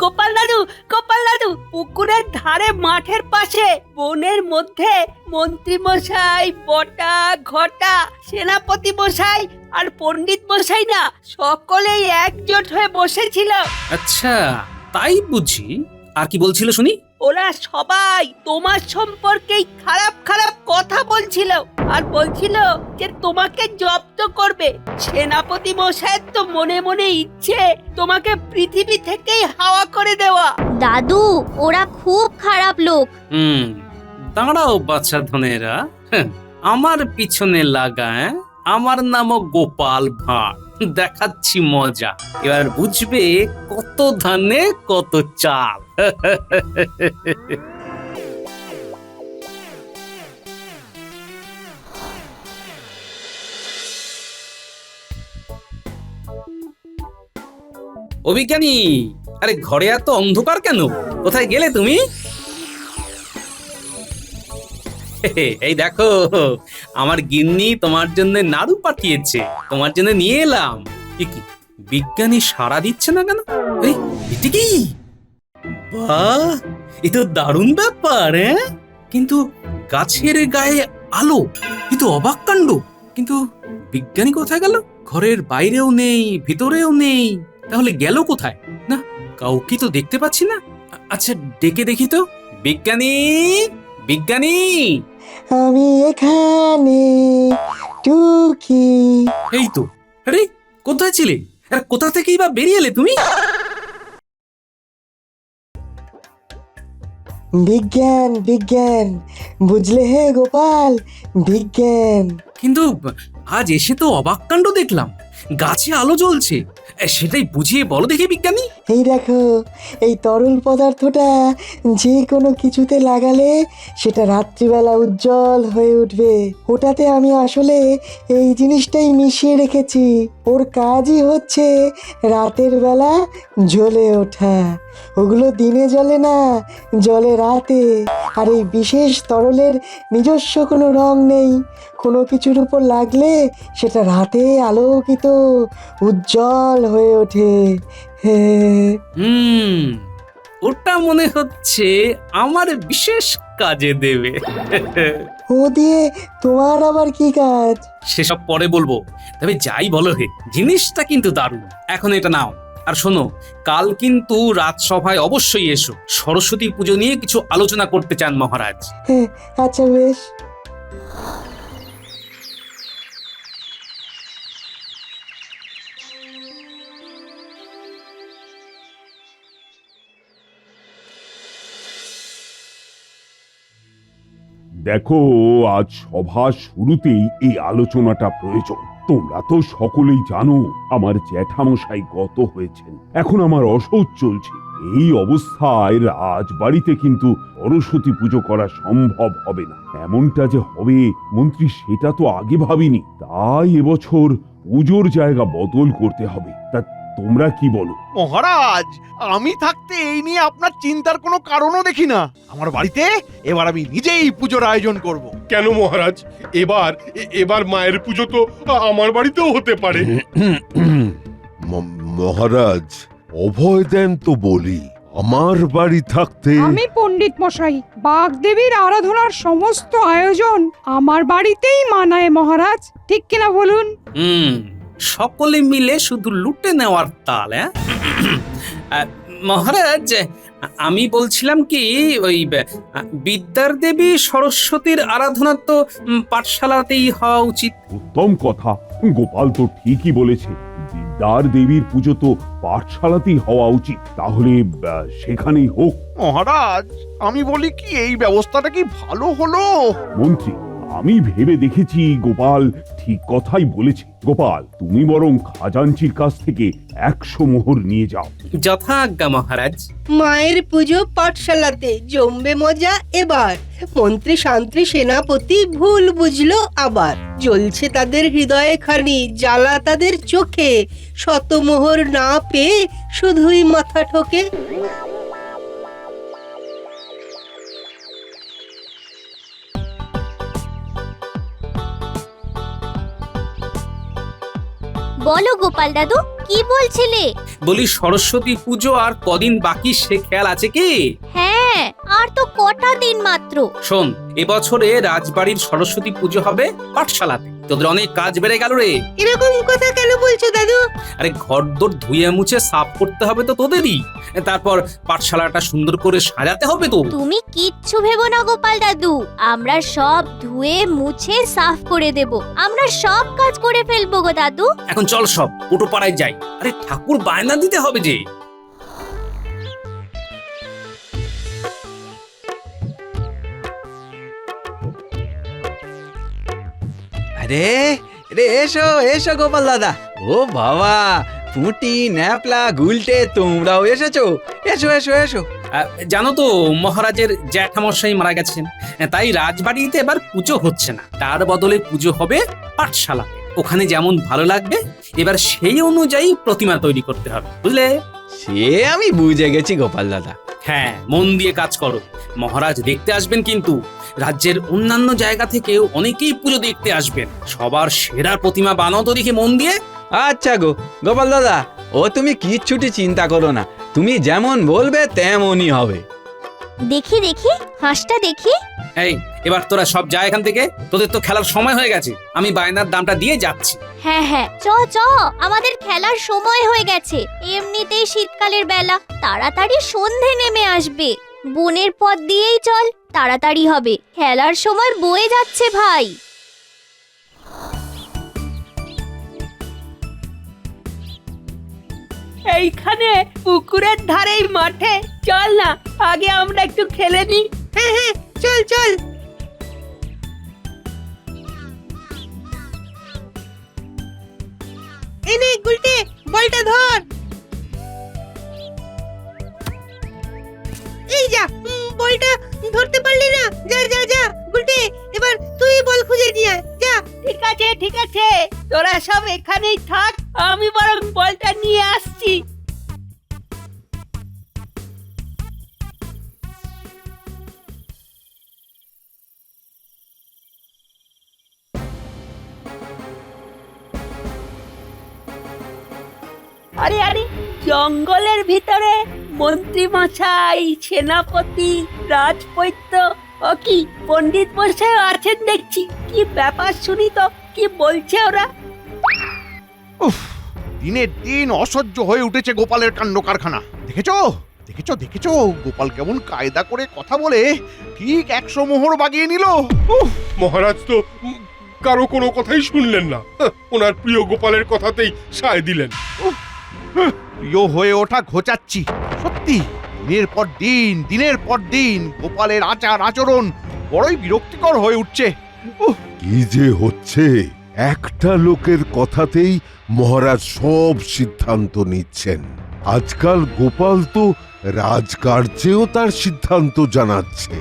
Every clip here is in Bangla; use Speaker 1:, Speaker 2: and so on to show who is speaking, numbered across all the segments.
Speaker 1: গোপাল দাদু, গোপাল দাদু, পুকুরের ধারে মাঠের পাশে বনের মধ্যে মন্ত্রী মশাই, বটা, ঘটা, সেনাপতি মশাই আর পণ্ডিত মশাই না সকলেই একজোট হয়ে বসেছিল।
Speaker 2: আচ্ছা, তাই বুঝি। আর কি বলছিল শুনি?
Speaker 1: ওরা সবাই তোমার সম্পর্কেই খারাপ খারাপ কথা বলছিল আর বলছিল যে তোমাকে জব্দ করবে। সেনাপতি মশাইয়ের তো মনে মনে ইচ্ছে তোমাকে পৃথিবী থেকেই হাওয়া করে দেওয়া।
Speaker 3: দাদু, ওরা খুব খারাপ লোক।
Speaker 2: দাঁড়াও বাচ্চা ধনেরা, আমার পিছনে লাগা। আমার নামও গোপাল ভাঁড়, দেখাচ্ছি মজা। এবার বুঝবে কত ধানে কত চাল। অভিজ্ঞানী, আরে ঘরে এত অন্ধকার কেন? কোথায় গেলে তুমি? এই দেখো, আমার গিন্নি তোমার জন্য নাড়ু পাঠিয়েছে, তোমার জন্য নিয়ে এলাম। কি বিজ্ঞানী সাড়া দিচ্ছে না কেন? এটি কি? বাহ, এ তো দারুণ ব্যাপার। কিন্তু গাছের গায়ে আলো, এ তো অবাক কাণ্ড। কিন্তু বিজ্ঞানী কোথায় গেল? ঘরের বাইরেও নেই, ভিতরেও নেই, তাহলে গেল কোথায়? না, কাউকে তো দেখতে পাচ্ছি না। আচ্ছা, ডেকে দেখি তো। বিজ্ঞানী, বিজ্ঞানী,
Speaker 4: আমি এখানে টুকি।
Speaker 2: এই তো। আরে কোথায় ছিলে? আর কোথা থেকেই বা বেরিয়ে এলে তুমি?
Speaker 4: বিজ্ঞান বিজ্ঞান, বুঝলে হে গোপাল, বিজ্ঞান।
Speaker 2: কিন্তু আজ এসে তো অবাক কাণ্ড দেখলাম, গাছে আলো জ্বলছে। সেটাই বুঝিয়ে বলো দেখি বিজ্ঞানী।
Speaker 4: এই দেখো, এই তরল পদার্থটা যে কোনো কিছুতে লাগালে সেটা রাত্রিবেলা উজ্জ্বল হয়ে উঠবে। ওটাতে আমি আসলে এই জিনিসটাই মিশিয়ে রেখেছি। ওর কাজই হচ্ছে রাতের বেলা জ্বলে ওঠা। ওগুলো দিনে জ্বলে না, জ্বলে রাতে। আর এই বিশেষ তরলের নিজস্ব কোনো রং নেই। কোনো কিছুর উপর লাগলে সেটা রাতে আলোকিত উজ্জ্বল হয়ে ওঠে।
Speaker 2: ওটা মনে হচ্ছে আমার বিশেষ কাজে দেবে।
Speaker 4: ও দিয়ে তোমার আবার কি কাজ?
Speaker 2: সেসব পরে বলবো, তবে যাই বলো হে, জিনিসটা কিন্তু দারুণ। এখন এটা নাও। আর শোনো, কাল কিন্তু রাজসভায় অবশ্যই এসো। সরস্বতী পুজো নিয়ে কিছু আলোচনা করতে চান মহারাজ।
Speaker 4: হ্যাঁ, আচ্ছা বেশ।
Speaker 5: দেখো, আজ সভা শুরুতেই এই আলোচনাটা প্রয়োজন। তোমরা তো সকলেই জানো আমার জ্যাঠামশাই গত হয়েছেন, এখন আমার অসৌচ চলছে। এই অবস্থায় রাজবাড়িতে কিন্তু সরস্বতী পুজো করা সম্ভব হবে না। এমনটা যে হবে মন্ত্রী, সেটা তো আগে ভাবিনি। তাই এবছর পুজোর জায়গা বদল করতে হবে। তা তোমরা কি বলো?
Speaker 6: মহারাজ, আমি থাকতে এই নিয়ে আপনার চিন্তার কোনো কারণও দেখি না। আমার বাড়িতে এবার আমি নিজেই পুজোর আয়োজন করব।
Speaker 7: কেন মহারাজ? এবার মায়ের পুজো তো আমার বাড়িতেও হতে পারে।
Speaker 8: মহারাজ, অভয় দেন তো বলি। আমার বাড়ি থাকতে
Speaker 9: আমি পণ্ডিত মশাই, বাগদেবীর আরাধনার সমস্ত আয়োজন আমার বাড়িতেই মানায় মহারাজ। ঠিক কিনা বলুন?
Speaker 2: সকলে মিলে শুধু লুটে নেওয়ার তাল। মহারাজ, আমি বলছিলাম কি, ওই বিদ্যার দেবী সরস্বতীর আরাধনা তো পাঠশালাতেই হওয়া উচিত।
Speaker 5: উত্তম কথা, গোপাল তো ঠিকই বলেছে। বিদ্যার দেবীর পুজো তো পাঠশালাতেই হওয়া উচিত। তাহলে সেখানেই হোক।
Speaker 6: মহারাজ, আমি বলি কি, এই ব্যবস্থাটা কি ভালো হলো?
Speaker 5: মন্ত্রী, আমি ভেবে দেখেছি গোপাল ঠিক কথাই বলেছে। গোপাল, তুমি বরং খাজাঞ্চির কাছ থেকে 100 মোহর নিয়ে যাও।
Speaker 2: যথাজ্ঞা মহারাজ।
Speaker 1: মায়ের পুজো পাঠশালাতে জমবে মজা এবার। মন্ত্রী শান্ত্রী সেনাপতি ভুল বুঝলো আবার। জ্বলছে তাদের হৃদয়ে খানি, জ্বালা তাদের চোখে। শতমোহর না পেয়ে শুধুই মাথা ঠোকে।
Speaker 3: বলো গোপাল দাদু, কি বলছিলে?
Speaker 2: বলি সরস্বতী পুজো আর কদিন বাকি সে খেয়াল আছে কি?
Speaker 3: হ্যাঁ, আর তো কটা দিন মাত্র।
Speaker 2: শোন, এবছরে রাজবাড়ির সরস্বতী পুজো হবে পাঠশালাতে। তোদের অনেক কাজ বেড়ে গেল রে।
Speaker 1: এরকম কথা কেন বলছো দাদু?
Speaker 2: আরে ঘরদোর ধুয়ে মুছে সাফ করতে হবে তো তোদেরই। তারপর পাঠশালাটা সুন্দর করে সাজাতে হবে তো।
Speaker 3: তুমি কিচ্ছু ভেবো না গোপাল দাদু, আমরা সব ধুয়ে মুছে সাফ করে দেব। আমরা সব কাজ করে ফেলবো গো দাদু।
Speaker 2: এখন চল সব পুটো পাড়ায় যাই। আরে ঠাকুর বায়না দিতে হবে যে।
Speaker 10: আরে রে, এসো এসো গোপাল দাদা। ও বাবা, পুঁটি ন্যাপলা গুলটে, তোমরাও এসেছো? এসো এসো এসো।
Speaker 2: জানো তো মহারাজের জ্যাঠামশাই মারা গেছেন, তাই রাজবাড়িতে এবার পুজো হচ্ছে না। তার বদলে পুজো হবে পাঠশালা। ওখানে যেমন ভালো লাগবে এবার সেই অনুযায়ী প্রতিমা তৈরি করতে হবে, বুঝলে?
Speaker 10: সে আমি বুঝে গেছি গোপাল দাদা।
Speaker 2: হ্যাঁ, মন দিয়ে কাজ করো। মহারাজ দেখতে আসবেন কিন্তু। রাজ্যের অন্যান্য জায়গা থেকেও অনেকেই পুজো দেখতে আসবেন। সবার সেরা প্রতিমা বানাও তো দেখি মন দিয়ে।
Speaker 10: আচ্ছা গো গোপাল দাদা, ও তুমি কিচ্ছুটি চিন্তা করো না, তুমি যেমন বলবে তেমনই হবে।
Speaker 3: দেখি দেখি হাঁসটা দেখি।
Speaker 2: এই, এবার তোরা সব যা এখান থেকে। তোদের তো খেলার সময় হয়ে গেছে। আমি বায়নার দামটা দিয়ে যাচ্ছি।
Speaker 3: হ্যাঁ হ্যাঁ, চ চ, আমাদের খেলার সময় হয়ে গেছে। এমনিতেই শীতকালের বেলা, তাড়াতাড়ি সন্ধে নেমে আসবে। বনের পথ দিয়েই চল, তাড়াতাড়ি হবে। খেলার সময় বয়ে যাচ্ছে ভাই।
Speaker 1: এইখানে পুকুরের ধারেই মাঠে চল না, আগে আমরা একটু খেলে নি। হ্যাঁ হ্যাঁ, চল চল। এনে গুলটে, বলটা ধর। এই যা, বলটা ধরতে পারলি না। যা যা যা গুলটে, এবার তুই বল খুঁজে নিয়ে আয়, যা। ঠিক আছে ঠিক আছে, তোরা সব এখানেই থাক, আমি বরং বলটা নিয়ে আসছি। আরে আরে, জঙ্গলের ভিতরে মন্ত্রী মশাই, সেনাপতি, রাজবৈদ্য ও কি পণ্ডিত মশাই আছেন দেখছি। কি ব্যাপার শুনি তো, কি বলছে ওরা?
Speaker 6: উফ, দিনের দিন অসহ্য হয়ে উঠেছে গোপালের কাণ্ড কারখানা। দেখেছো দেখেছো দেখেছো, গোপাল কেমন কায়দা করে কথা বলে ঠিক 100 মোহর বাগিয়ে নিল।
Speaker 7: উফ, মহারাজ তো কারো কোনো কথাই শুনলেন না। ওনার প্রিয় গোপালের কথাতেই সায় দিলেন।
Speaker 6: প্রিয় হয়ে ওঠা ঘোচাচ্ছি। সত্যি দিনের পর দিন গোপালের আচার আচরণ বড়ই বিরক্তিকর হয়ে উঠছে।
Speaker 8: কি যে হচ্ছে, একটা লোকের কথাতেই মহারাজ সব সিদ্ধান্ত নিচ্ছেন। আজকাল গোপাল তো রাজকার্যেও তার সিদ্ধান্ত জানাচ্ছে।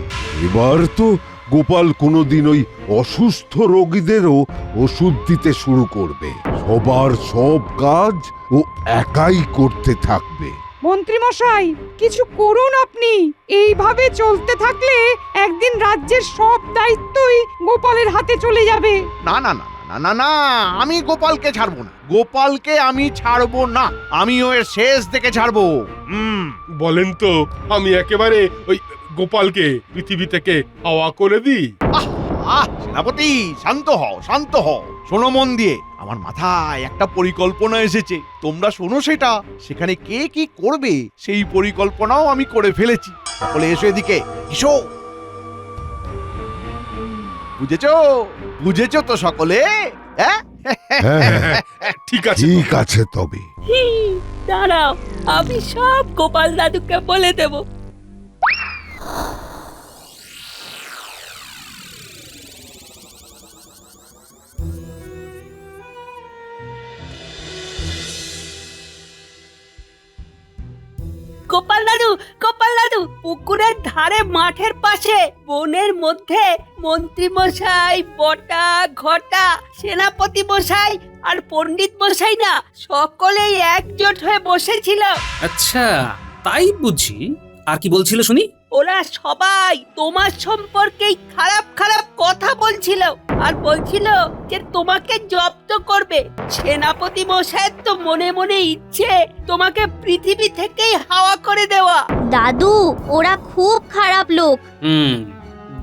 Speaker 8: এবার তো গোপাল কোনোদিন ওই অসুস্থ রোগীদেরও ওষুধ দিতে শুরু করবে। সবার সব কাজ ও একাই করতে থাকবে।
Speaker 9: মন্ত্রী মশাই, কিছু করুন আপনি। এইভাবে চলতে থাকলে একদিন রাজ্যের সব দায়িত্বই গোপালের হাতে চলে যাবে।
Speaker 6: না না না না না না, আমি গোপালকে ছাড়বো না। গোপালকে আমি ছাড়বো না, আমিও এর শেষ দেখে ছাড়বো।
Speaker 7: বলেন তো, আমি একেবারে ওই গোপালকে পৃথিবী থেকে হাওয়া করে দিই?
Speaker 6: সেনাপতি, শান্ত হও শান্ত হও। শোনো মন দিয়ে, আমার মাথায় একটা পরিকল্পনা এসেছে। তোমরা শোনো সেটা। সেখানে কে কি করবে সেই পরিকল্পনাও আমি করে ফেলেছি। সকলে এসো এদিকে, এসো। বুঝেছো বুঝেছো তো সকলে? হ্যাঁ
Speaker 8: হ্যাঁ,
Speaker 7: ঠিক আছে
Speaker 8: ঠিক আছে তবে।
Speaker 1: দাঁড়াও, আমি সব গোপাল দাদুকে বলে দেব। গোপাল দাদু, গোপাল দাদু, পুকুরের ধারে মাঠের পাশে বনের মধ্যে মন্ত্রী মশাই, বটা, ঘটা, সেনাপতি মশাই আর পণ্ডিত মশাই না সকলেই একজোট হয়ে বসেছিল।
Speaker 2: আচ্ছা, তাই বুঝি। আর কি বলছিল শুনি?
Speaker 1: ওরা সবাই তোমার সম্পর্কেই খারাপ খারাপ কথা বলছিল।
Speaker 11: আর বলছিল যে তোমাকে জব্দ করবে। সেনাপতি মশাই তো মনে মনে ইচ্ছে তোমাকে পৃথিবী থেকেই হাওয়া করে দেওয়া।
Speaker 3: দাদু ওরা খুব খারাপ লোক।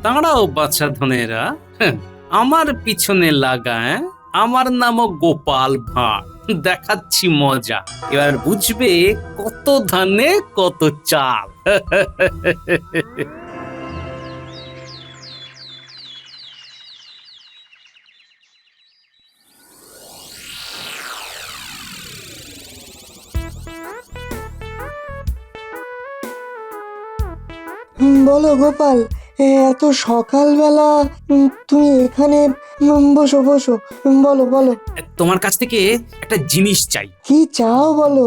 Speaker 2: দাঁড়াও বাচ্চা ধনেরা, আমার পিছনে লাগা। আমার নামও গোপাল ভাঁড়, দেখাচ্ছি মজা। এবার বুঝবে কত ধানে কত চাল।
Speaker 4: বলো গোপাল, এত সকালবেলা তুমি এখানে? বসো বসো, বলো বলো।
Speaker 2: তোমার কাছ থেকে একটা জিনিস চাই।
Speaker 4: কি চাও বলো?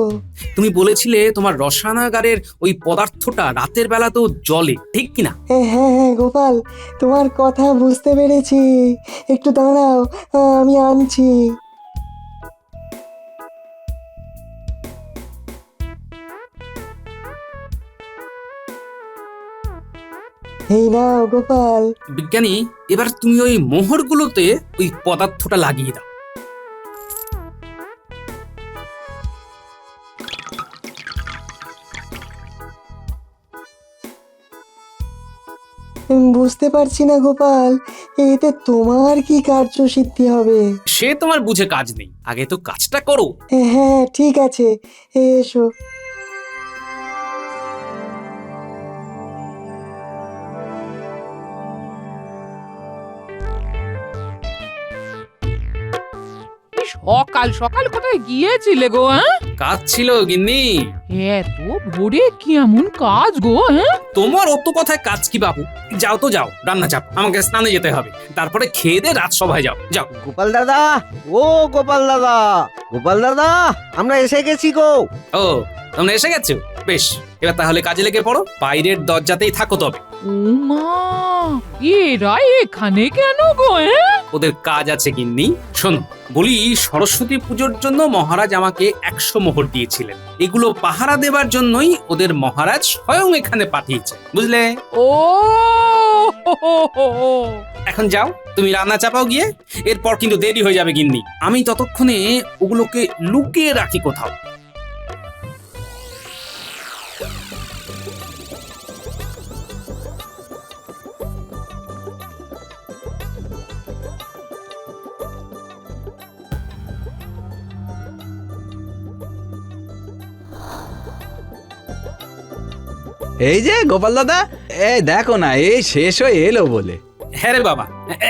Speaker 2: তুমি বলেছিলে তোমার রসায়নাগারের ওই পদার্থটা রাতের বেলাতেও জ্বলে, ঠিক কিনা?
Speaker 4: হ্যাঁ হ্যাঁ গোপাল, তোমার কথা বুঝতে পেরেছি। একটু দাঁড়াও, আমি আনছি। এই নাও গোপাল।
Speaker 2: বিজ্ঞানী, এবার তুমি ওই মোহরগুলোতে ওই পদার্থটা লাগিয়ে দাও।
Speaker 4: বুঝতে পারছি না গোপাল, এতে তোমার কি কার্যসিদ্ধি হবে?
Speaker 2: সে তোমার বুঝে কাজ নেই, আগে তো কাজটা করো।
Speaker 4: হ্যাঁ ঠিক আছে, এসো।
Speaker 9: সকাল সকাল কোথায় গিয়েছিলে গো?
Speaker 2: কাজ ছিল গিন্নি।
Speaker 9: এত ভোরে কি এমন কাজ গো?
Speaker 2: তোমার অত কথায় কাজ কি বাবু? যাও তো যাও, রান্না চাপ, আমাকে স্নানে যেতে হবে, তারপরে খেয়ে দে রাজসভায় যাও। যাও।
Speaker 12: গোপাল দাদা, ও গোপাল দাদা, গোপাল দাদা, আমরা এসে গেছি গো।
Speaker 2: ও, তোমরা এসে গেছো? বেশ, এবার তাহলে কাজে লেগে পড়ো, বাইরের দরজাতেই থাকো তবে।
Speaker 9: উমা, এরা এখানে কেন গো?
Speaker 2: ওদের কাজ আছে গিন্নি। শোনো, বলি সরস্বতী পুজোর জন্য মহারাজ আমাকে 100 মোহর দিয়েছিলেন। এগুলো পাহারা দেবার জন্যই ওদের মহারাজ স্বয়ং এখানে পাঠিয়েছে, বুঝলে?
Speaker 9: ও
Speaker 2: এখন যাও, তুমি রান্না চাপাও গিয়ে, এরপর কিন্তু দেরি হয়ে যাবে গিন্নি। আমি ততক্ষণে ওগুলোকে লুকিয়ে রাখি কোথাও।
Speaker 10: এই যে গোপাল দাদা, এই দেখো না, এই শেষ হয়ে এলো বলে।
Speaker 2: হ্যাঁ রে বাবা,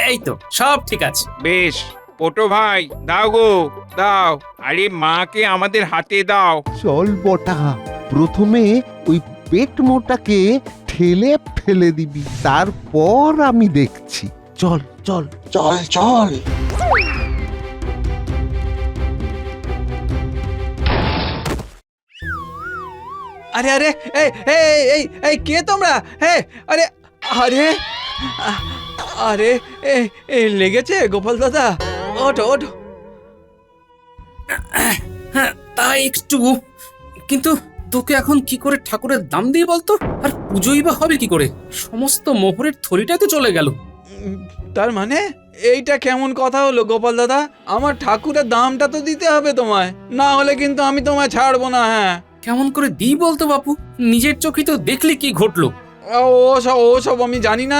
Speaker 2: এই তো সব ঠিক আছে।
Speaker 13: বেশ, পটো ভাই দাও গো, দাও। আরে মাকে আমাদের হাতে দাও।
Speaker 8: চল বটা, প্রথমে ওই পেট মোটাকে ঠেলে ফেলে দিবি, তারপর আমি দেখছি। চল চল
Speaker 4: চল চল।
Speaker 10: আরে আরে, এই এই এই এই কে তোমরা? হ্যাঁ, আরে আরে আরে, লেগেছে গোপাল দাদা? ওঠো ওঠো।
Speaker 2: হ্যাঁ, তাই একটু, কিন্তু তোকে এখন কি করে ঠাকুরের দাম দিয়ে বলতো? আর পুজোই বা হবে কি করে? সমস্ত মোহরের থলিটা তো চলে গেল।
Speaker 10: তার মানে এইটা কেমন কথা হলো গোপাল দাদা? আমার ঠাকুরের দামটা তো দিতে হবে তোমায়, না হলে কিন্তু আমি তোমায় ছাড়বো না। হ্যাঁ,
Speaker 2: কেমন করে দিই বলতো বাপু? নিজের চোখে তো দেখলি কি ঘটলো।
Speaker 10: ওসব আমি জানি না,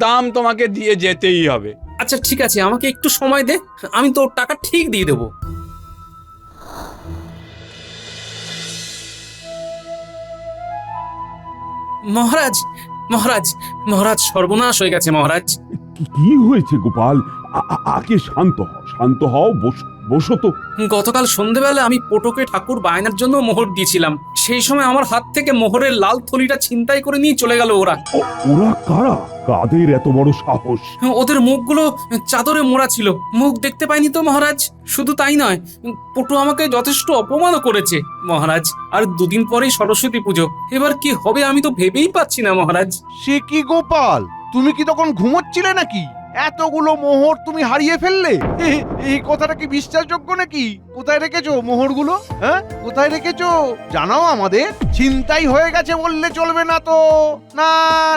Speaker 10: দাম তোমাকে দিয়ে যেতেই হবে।
Speaker 2: আচ্ছা ঠিক আছে, আমাকে একটু সময় দে, আমি তোর টাকা ঠিক দিয়ে দেবো। মহারাজ, মহারাজ, মহারাজ, সর্বনাশ হয়ে গেছে মহারাজ।
Speaker 5: কি হয়েছে গোপাল? আগে শান্ত হও, শান্ত হও, বসো বসো তো।
Speaker 2: গতকাল সন্ধেবেলা আমি পটোকে ঠাকুর বায়নার জন্য মোহর দিয়েছিলাম, সেই সময় আমার হাত থেকে মোহরের লাল থলিটা ছিনতাই করে নিয়ে চলে গেল ওরা।
Speaker 5: ওরা কারা? কাদের এত বড় সাহস?
Speaker 2: ওদের মুখগুলো চাদরে মোড়া ছিল, মুখ দেখতে পাইনি তো মহারাজ। শুধু তাই নয়, পটু আমাকে যথেষ্ট অপমানও করেছে মহারাজ। আর দুদিন পরেই সরস্বতী পুজো, এবার কি হবে আমি তো ভেবেই পাচ্ছি না মহারাজ।
Speaker 6: সে কি গোপাল, তুমি কি তখন ঘুমোচ্ছিলে নাকি? এতগুলো মোহর তুমি হারিয়ে ফেললে? এই কথাটা কি বিশ্বাসযোগ্য নাকি? কোথায় রেখেছো মোহরগুলো? হ্যাঁ, কোথায় রেখেছো জানাও আমাদের। ছিনতাই হয়ে গেছে বললে চলবে না তো। না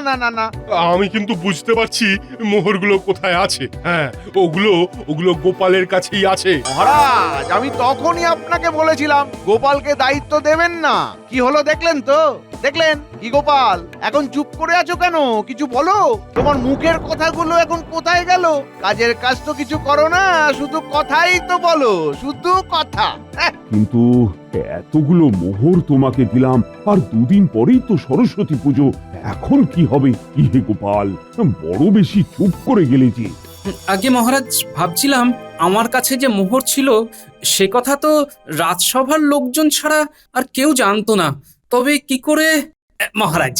Speaker 6: না না না,
Speaker 7: আমি কিন্তু বুঝতে পারছি মোহরগুলো কোথায় আছে। হ্যাঁ, ওগুলো গোপালের কাছেই আছে।
Speaker 6: মহারাজ, আমি তখনই আপনাকে বলেছিলাম গোপালকে দায়িত্ব দেবেন না। কি হলো দেখলেন তো? দেখলেন কি গোপাল, এখন চুপ করে আছো কেন? কিছু বলো। তোমার মুখের কথাগুলো এখন কোথায় গেল? কাজের কাজ তো কিছু করো না, শুধু কথাই তো বলো, শুধু কথা।
Speaker 5: কিন্তু এতগুলো মোহর তোমাকে দিলাম, আর দুদিন পরেই তো সরস্বতী পুজো। এখন কি হবে? কি হে গোপাল, বড় বেশি চুপ করে গেলে যে।
Speaker 2: আগে মহারাজ, ভাবছিলাম আমার কাছে যে মোহর ছিল সে কথা তো রাজসভার লোকজন ছাড়া আর কেউ জানতো না। তবে কি করে? মহারাজ,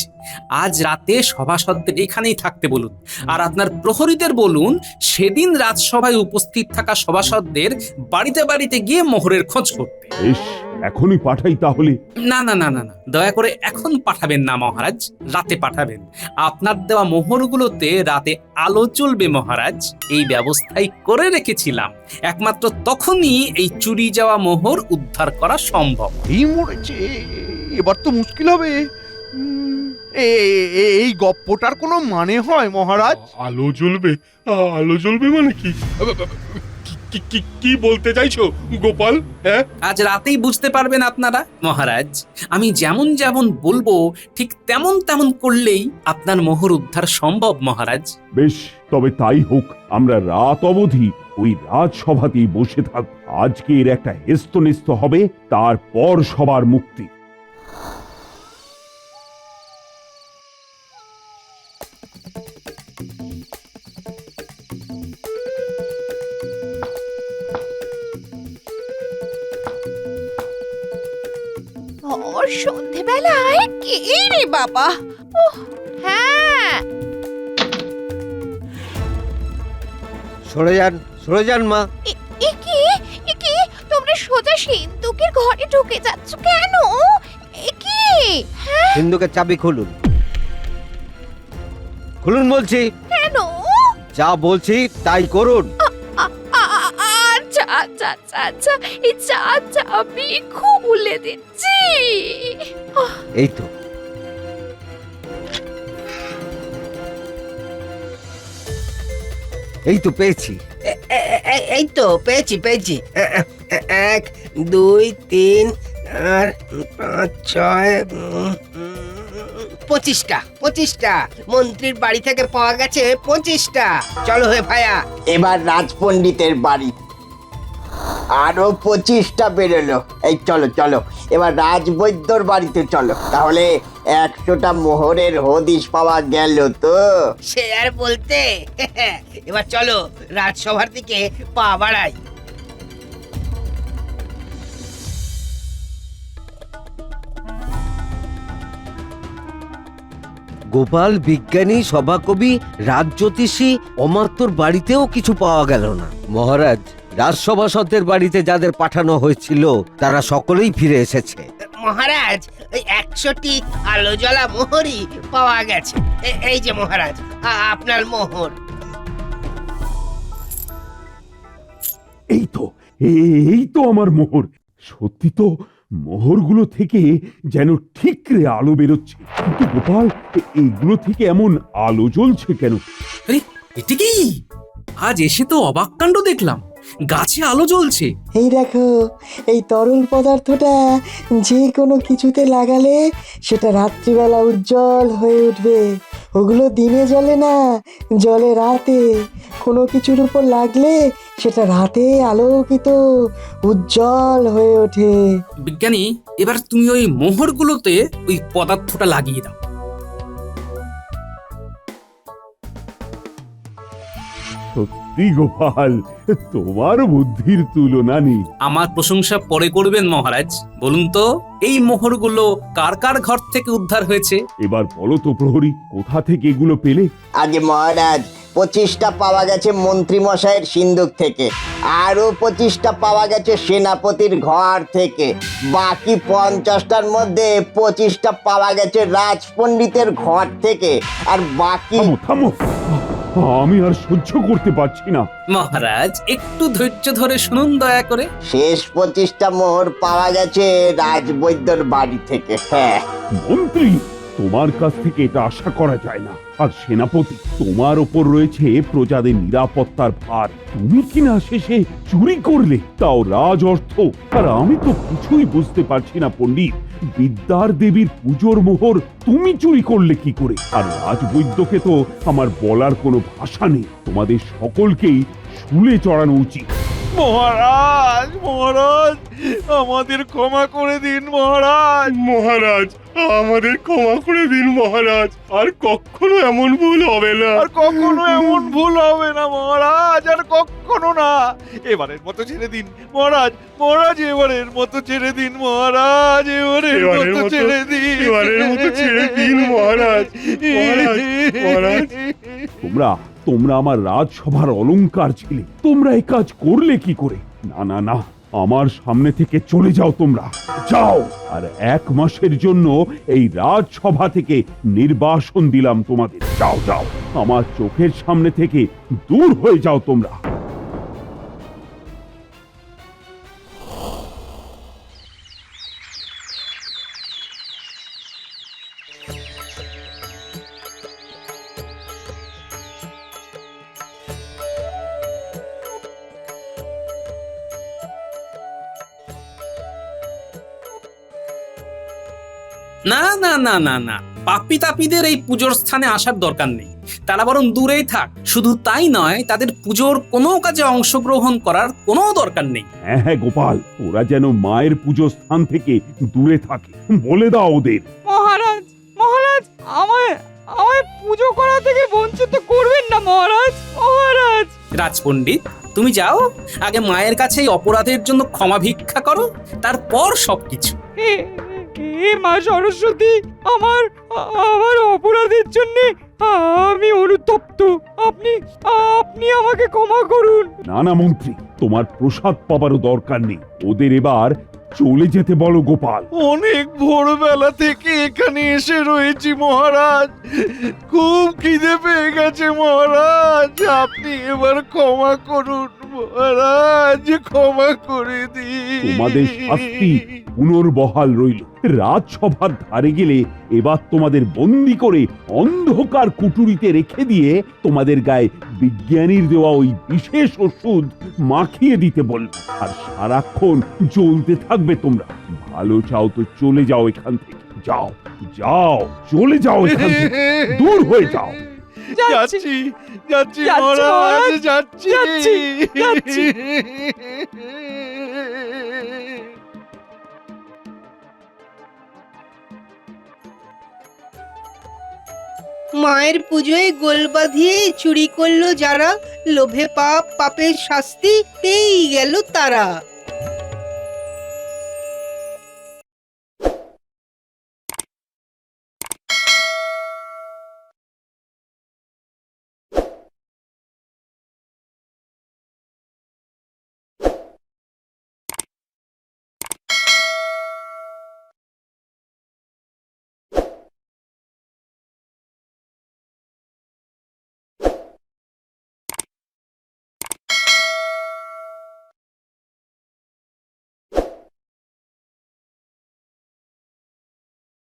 Speaker 2: আজ রাতে সভাসদদের এখানেই থাকতে বলুন, আর আপনার প্রহরীদের বলুন সেদিন রাজসভায় উপস্থিত থাকা সভাসদদের বাড়িতে বাড়িতে গিয়ে মোহরের খোঁজ করতে।
Speaker 5: বেশ, এখনই পাঠাই তাহলে।
Speaker 2: না না না না না, দয়া করে এখন পাঠাবেন না মহারাজ, রাতে পাঠাবেন। আপনার দেওয়া মোহরগুলোতে রাতে আলো জ্বলবে মহারাজ, এই ব্যবস্থাই করে রেখেছিলাম। একমাত্র তখনই এই চুরি যাওয়া মোহর উদ্ধার করা সম্ভব।
Speaker 6: এই মরেছে, এবার তো মুশকিল হবে। এই গপ্পটার কোনো মানে হয় মহারাজ?
Speaker 7: আলো জ্বলবে? আলো জ্বলবে মানে কি? কি বলতে চাইছো গোপাল? হ্যাঁ,
Speaker 2: আজ রাতেই বুঝতে পারবেন আপনারা মহারাজ। আমি যেমন যেমন বলবো ঠিক তেমন তেমন করলেই আপনার মোহর উদ্ধার সম্ভব মহারাজ।
Speaker 5: বেশ, তবে তাই হোক। আমরা রাত অবধি ওই রাজসভাতেই বসে থাকব। আজকে এর একটা হেস্তনেস্ত হবে, তারপর সবার মুক্তি।
Speaker 3: সন্ধেবেলায় কে রে বাবা? হ্যাঁ,
Speaker 12: সরে যান মা।
Speaker 3: এ কি তোমরা সোজা সিন্ধুকের ঘরে ঢুকে যাচ্ছ কেন? এ কি? হ্যাঁ,
Speaker 12: সিন্ধুকের চাবি খুলুন বলছি।
Speaker 3: কেন?
Speaker 12: যা বলছি তাই করুন।
Speaker 3: আচ্ছা আচ্ছা আচ্ছা আচ্ছা, এই চাবি খুলে দিচ্ছি।
Speaker 12: এই তো, পেয়েছি।
Speaker 1: এই তো পেয়েছি। 1 2 3 আর 5 6 25টা মন্ত্রীর বাড়ি থেকে পাওয়া গেছে 25টা। চলো হে ভাইয়া,
Speaker 4: এবার রাজপণ্ডিতের বাড়ি আরো 25টা বেরোলো। এই চলো এবার রাজবৈদ্যর বাড়িতে চলো। তাহলে 100টা মোহরের হদিশ পাওয়া গেল তো।
Speaker 1: সে আর বলতে। এবার চলো রাজসভার দিকে পা বাড়াই।
Speaker 12: গোপাল, বিজ্ঞানী, সভাকবি, রাজজ্যোতিষী, অমাত্যর বাড়িতেও কিছু পাওয়া গেল না। মহারাজ, রাজসভাসদের বাড়িতে যাদের পাঠানো হয়েছিল তারা সকলেই ফিরে এসেছে।
Speaker 1: মহারাজ, ওই 100টি আলো জ্বলা মোহরই পাওয়া গেছে। এই যে মহারাজ, আপনার মোহর।
Speaker 5: এই তো আমার মোহর। সত্যি তো, মোহরগুলো থেকে যেন ঠিকরে আলো বেরোচ্ছে। কিন্তু গোপাল, এইগুলো থেকে এমন আলো জ্বলছে কেন?
Speaker 2: আরে এটা কি? আজ এসে তো অবাক কাণ্ড দেখলাম, গাছে আলো জ্বলছে।
Speaker 4: এই দেখো, এই তরল পদার্থটা যে কোনো কিছুতে লাগালে সেটা রাত্রিবেলা উজ্জ্বল হয়ে উঠবে। ওগুলো দিনে জ্বলে না, জ্বলে রাতে। কোনো কিছুর উপর লাগলে সেটা রাতে আলোকিত উজ্জ্বল হয়ে ওঠে।
Speaker 2: বিজ্ঞানী, এবার তুমি ওই মোহরগুলোতে ওই পদার্থটা লাগিয়ে দাও।
Speaker 5: সত্যি গোপাল, তোমার বুদ্ধির তুলনা নেই।
Speaker 2: আমার প্রশংসা পরে করবেন মহারাজ। বলুন তো, এই মোহরগুলো কার কার ঘর থেকে উদ্ধার হয়েছে?
Speaker 5: এবার বলো তো প্রহরী, কোথা থেকে এগুলো পেলে?
Speaker 4: আগে মহারাজ, 25টা পাওয়া গেছে মন্ত্রী মশাইয়ের সিন্ধুক থেকে, আরো 25টা পাওয়া গেছে সেনাপতির ঘর থেকে। বাকি 50টার মধ্যে 25টা পাওয়া গেছে রাজপণ্ডিতের ঘর থেকে। আর বাকি
Speaker 5: থামো। আমি আর সহ্য করতে পারছি না।
Speaker 2: মহারাজ একটু ধৈর্য ধরে শুনুন দয়া করে।
Speaker 14: শেষ 25টা মোহর পাওয়া গেছে রাজবৈদ্যর বাড়ি থেকে। হ্যাঁ,
Speaker 5: মন্ত্রী, তোমার কাছ থেকে এটা আশা করা যায় না। আর সেনাপতি, তোমার ওপর রয়েছে প্রজাদের নিরাপত্তার ভার। তুমি কিনা শেষে চুরি করলে, তাও রাজ অর্থ। আর আমি তো কিছুই বুঝতে পারছি না পণ্ডিত, বিদ্যার দেবীর পুজোর মোহর তুমি চুরি করলে কি করে? আর রাজবৈদ্যকে তো আমার বলার কোনো ভাষা নেই। তোমাদের সকলকেই শুলে চড়ানো উচিত।
Speaker 6: মহারাজ, মহারাজ, আমাদের ক্ষমা করে দিন মহারাজ।
Speaker 7: মহারাজ, আমাদের ক্ষমা করে দিন মহারাজ। আর কখনো এমন ভুল হবে না।
Speaker 6: আর কখনো এমন ভুল হবে না মহারাজ, আর কখনো না। এবারের মতো ছেড়ে দিন মহারাজ, মহারাজ এবারের মতো ছেড়ে দিন মহারাজ, এবারের মতো ছেড়ে দিন,
Speaker 7: এবারের মতো ছেড়ে দিন মহারাজ। মহারাজ, মহারাজ।
Speaker 5: তোমরা আমার রাজসভার অলংকার ছিলে, তোমরা এই কাজ করলে কি করে? না না না, আমার সামনে থেকে চলে যাও, তোমরা যাও। আর 1 মাসের জন্য এই রাজসভা থেকে নির্বাসন দিলাম তোমাদের। যাও যাও, আমার চোখের সামনে থেকে দূর হয়ে যাও তোমরা।
Speaker 2: না না না না না, পাপি তাপিদের এই পুজোর স্থানে আসার দরকার নেই। তারা বরং দূরেই থাক। শুধু তাই নয়, তাদের পুজোর কোনো কাজে অংশগ্রহণ করার কোনো দরকার নেই।
Speaker 5: হ্যাঁ হ্যাঁ গোপাল, ওরা যেন মায়ের পুজো স্থান থেকে দূরে থাকে, বলে দাও ওদের।
Speaker 9: মহারাজ, মহারাজ, আমায় আমায় পুজো করা থেকে বঞ্চিত করবেন না মহারাজ। মহারাজ,
Speaker 2: রাজপণ্ডিত, তুমি যাও, আগে মায়ের কাছে এই অপরাধের জন্য ক্ষমা ভিক্ষা করো, তারপর সবকিছু।
Speaker 9: হে মা সরস্বতী, আমার আমার অপরাধের জন্য আমি অনুতপ্ত। আপনি আপনি আমাকে ক্ষমা করুন।
Speaker 5: না না মন্ত্রী, তোমার প্রসাদ পাবারও দরকার নেই। ওদের এবার চলে যেতে বলো গোপাল।
Speaker 6: অনেক ভোরবেলা থেকে এখানে এসে রয়েছি মহারাজ, খুব খিদে পেয়ে গেছে মহারাজ। আপনি এবার ক্ষমা করুন মহারাজ, ক্ষমা করে দিন।
Speaker 5: তোমাদের শাস্তি পুনর্বহাল রইল। রাজসভার ধারে গেলে এবার তোমাদের বন্দি করে অন্ধকার কুটুরিতে রেখে দিয়ে তোমাদের গায়ে বিজ্ঞানীর দেওয়া ওই বিশেষ ওষুধ মাখিয়ে দিতে বলবে। আর সারাক্ষণ জ্বলতে থাকবে তোমরা। ভালো চাও তো চলে যাও এখান থেকে। যাও যাও, চলে যাও এখান থেকে, দূর হয়ে যাও।
Speaker 6: যাচ্ছি যাচ্ছি মহারাজ, যাচ্ছি
Speaker 9: যাচ্ছি।
Speaker 1: মায়ের পুজোয় গোল বাঁধিয়ে চুরি করলো যারা, লোভে পাপ, পাপের শাস্তি পেয়েই গেল তারা।